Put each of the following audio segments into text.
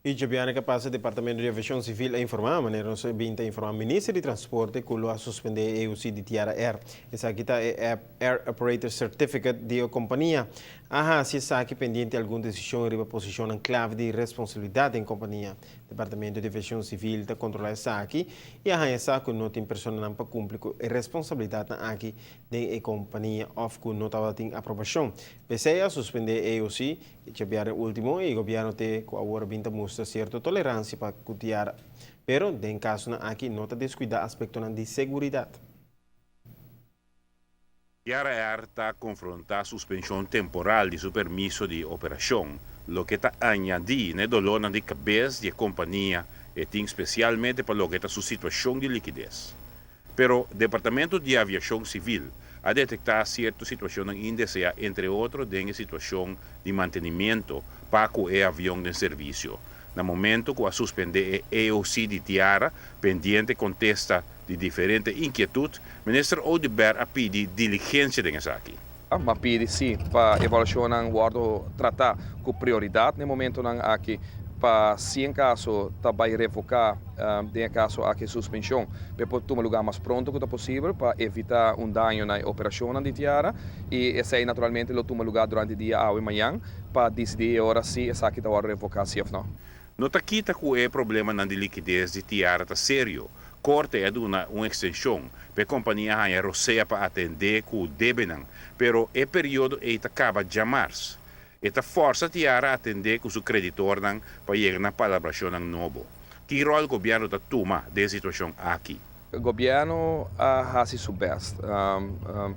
E Jabiana capaz o Departamento de Aviação Civil a informar, maneira não se binta informar o Ministro de Transporte que lo a suspender a EUC de Tiara Air. Essa aqui está é Air Operator Certificate de a companhia. Se está aqui pendente alguma decisão em posição em clave de responsabilidade em companhia. Departamento de Aviação Civil está controlar essa aqui e essa que não tem pessoa para cumprir a responsabilidade aqui da companhia of que não estava tem aprovação. Pese a suspender a EUC, Jabiana último e o governo tem agora binta mostra certa tolerância para cutiar, pero em caso aqui nota descuidar aspecto de segurança. Tiara Air está a confrontar a suspensão temporal de seu permisso de operação, lo que está añadindo na dolor de cabeça da companhia e tem especialmente para lo que está sua situação de liquidez. Pero o Departamento de Aviação Civil a detectar certa situação indeseada, entre outros, em situação de mantenimento para o avião de serviço. No momento que a suspender o EOC de Tiara, pendente contesta de diferente inquietude, o ministro Odeberg a pedir diligência nessa aqui. Mas pede sim para avaliação não guardo tratar com prioridade no momento não aqui para se em caso também revocar em caso aqui suspensão para tomar lugar mais pronto que possível para evitar dano na operação de Tiara e esse aí naturalmente lo toma lugar durante o dia e manhã para decidir agora se essa aqui está revocar se ou não. Nota quita que o problema na liquidez de Tiara está sério. Corte é uma extensão para a companhia a roceia para atender com o debenang, pero o período acaba de março. Esta força Tiara a atender com o creditor para chegar na palabração novo. Que rol o governo está tomando da situação aqui? O governo faz o best.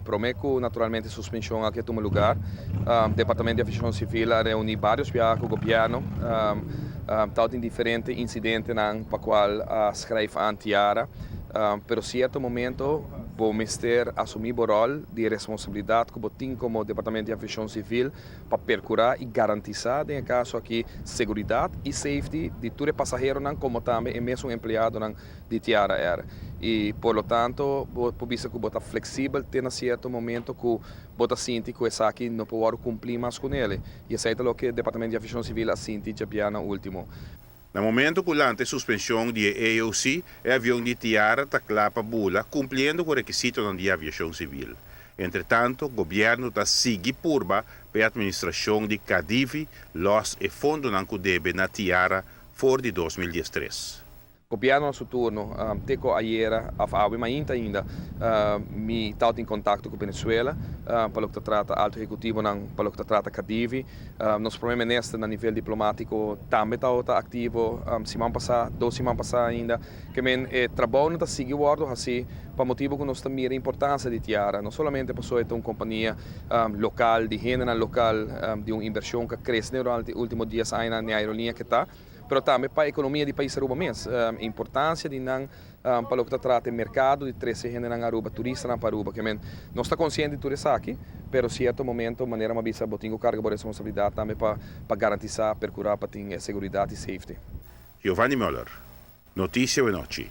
Prometo naturalmente suspensão aqui toma lugar. O Departamento de Aviação Civil a reunir vários com o governo. Tal em diferentes incidentes para o qual escreve a Tiara. Pero certo momento vamos ter assumir o rol de responsabilidade que tem como Departamento de Aviação Civil para percurar e garantizar, em caso aqui, segurança e safety de todo passageiro, como também e mesmo empregado de Tiara Air. E, por lo tanto, por visto que está flexível, tem a certo momento que você sente que essa aqui não pode cumprir mais com ele. E isso é o que o Departamento de Aviação Civil sente já no último. No momento que a suspensão de EOC, o avião de Tiara está clapa bula, cumprindo com o requisito da aviação civil. Entretanto, o governo está seguindo curva para a administração de CADIV, los e fundo que deve na Tiara for de 2013. O governo a seu turno, teco ayer, mas ainda, me está em contato com a Venezuela, para o que trata alto executivo, para o que trata CADIV. Nosso problema neste, no nível diplomático, também está ativo, semana passada, 2 semanas passadas ainda, que o trabalho está seguindo assim, para motivo que nós também a importância de Tiara, não somente para ser uma companhia local, de gênero local, de uma inversão que cresce durante os últimos dias na aerolinha que está, mas também para a economia do país Aruba mesmo. A importância de não para o que trata o mercado de 13 gente na Aruba, turista na Aruba, que não está consciente de tudo isso aqui, mas certo momento, maneira uma bisa botinho carga de responsabilidade também para garantizar, percurar para ter segurança e safety. Giovanni Müller, Notícia e Noite.